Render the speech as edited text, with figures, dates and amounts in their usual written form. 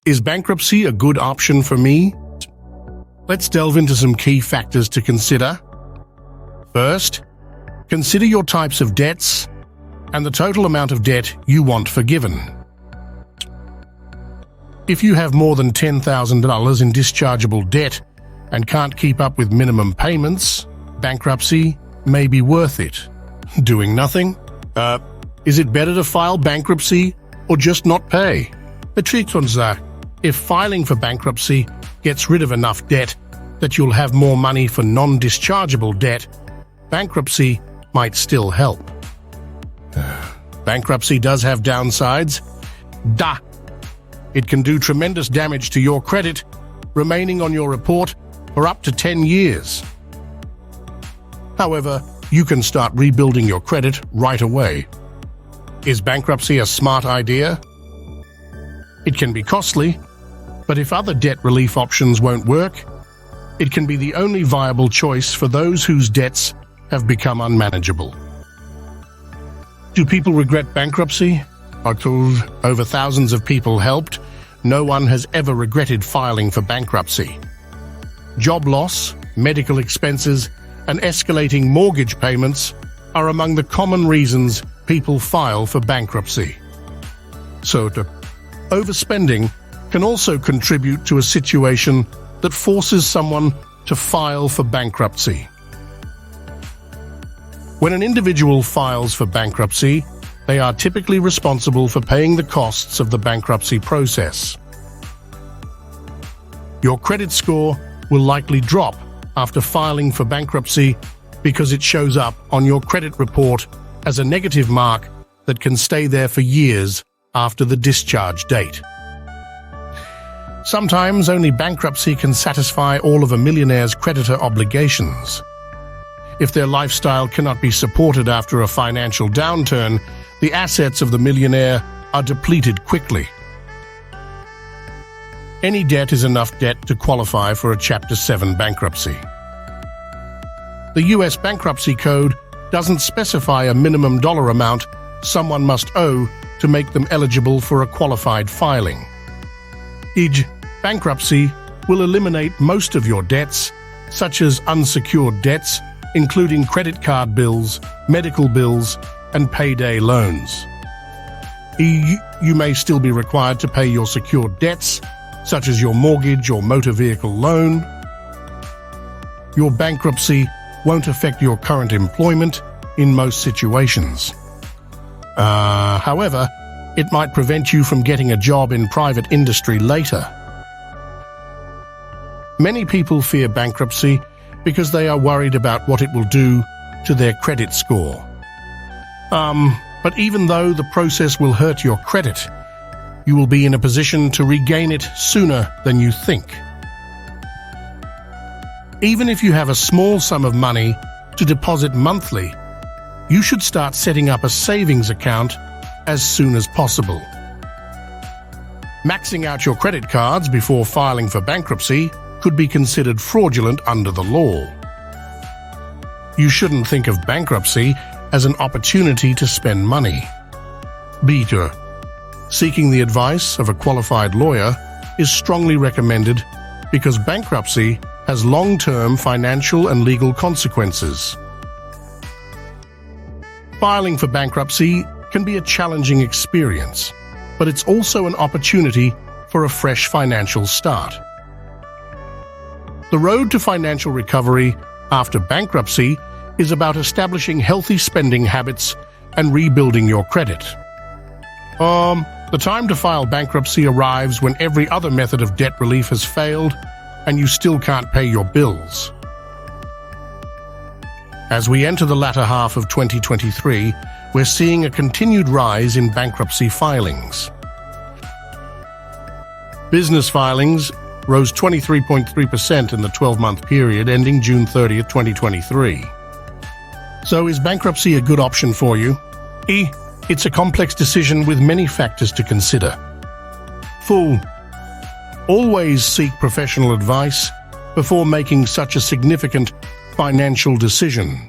Is bankruptcy a good option for me? Let's delve into some key factors to consider. First, consider your types of debts and the total amount of debt you want forgiven. If you have more than $10,000 in dischargeable debt and can't keep up with minimum payments, bankruptcy may be worth it. Doing nothing? Is it better to file bankruptcy or just not pay? If filing for bankruptcy gets rid of enough debt that you'll have more money for non-dischargeable debt, bankruptcy might still help. Bankruptcy does have downsides. It can do tremendous damage to your credit, remaining on your report for up to 10 years. However, you can start rebuilding your credit right away. Is bankruptcy a smart idea? It can be costly, but if other debt relief options won't work, it can be the only viable choice for those whose debts have become unmanageable. Do people regret bankruptcy? Over thousands of people helped, no one has ever regretted filing for bankruptcy. Job loss, medical expenses, and escalating mortgage payments are among the common reasons people file for bankruptcy. Overspending can also contribute to a situation that forces someone to file for bankruptcy. When an individual files for bankruptcy, they are typically responsible for paying the costs of the bankruptcy process. Your credit score will likely drop after filing for bankruptcy because it shows up on your credit report as a negative mark that can stay there for years after the discharge date. Sometimes only bankruptcy can satisfy all of a millionaire's creditor obligations. If their lifestyle cannot be supported after a financial downturn, the assets of the millionaire are depleted quickly. Any debt is enough debt to qualify for a Chapter 7 bankruptcy. The U.S. Bankruptcy Code doesn't specify a minimum dollar amount someone must owe to make them eligible for a qualified filing. Bankruptcy will eliminate most of your debts, such as unsecured debts, including credit card bills, medical bills, and payday loans. You may still be required to pay your secured debts, such as your mortgage or motor vehicle loan. Your bankruptcy won't affect your current employment in most situations. However, it might prevent you from getting a job in private industry later. Many people fear bankruptcy because they are worried about what it will do to their credit score. But even though the process will hurt your credit, you will be in a position to regain it sooner than you think. Even if you have a small sum of money to deposit monthly, you should start setting up a savings account as soon as possible. Maxing out your credit cards before filing for bankruptcy could be considered fraudulent under the law. You shouldn't think of bankruptcy as an opportunity to spend money. Deter. Seeking the advice of a qualified lawyer is strongly recommended because bankruptcy has long-term financial and legal consequences. Filing for bankruptcy can be a challenging experience, but it's also an opportunity for a fresh financial start. The road to financial recovery after bankruptcy is about establishing healthy spending habits and rebuilding your credit. The time to file bankruptcy arrives when every other method of debt relief has failed and you still can't pay your bills. As we enter the latter half of 2023, we're seeing a continued rise in bankruptcy filings. Business filings rose 23.3% in the 12-month period ending June 30th, 2023. So is bankruptcy a good option for you? It's a complex decision with many factors to consider. Always seek professional advice before making such a significant financial decision.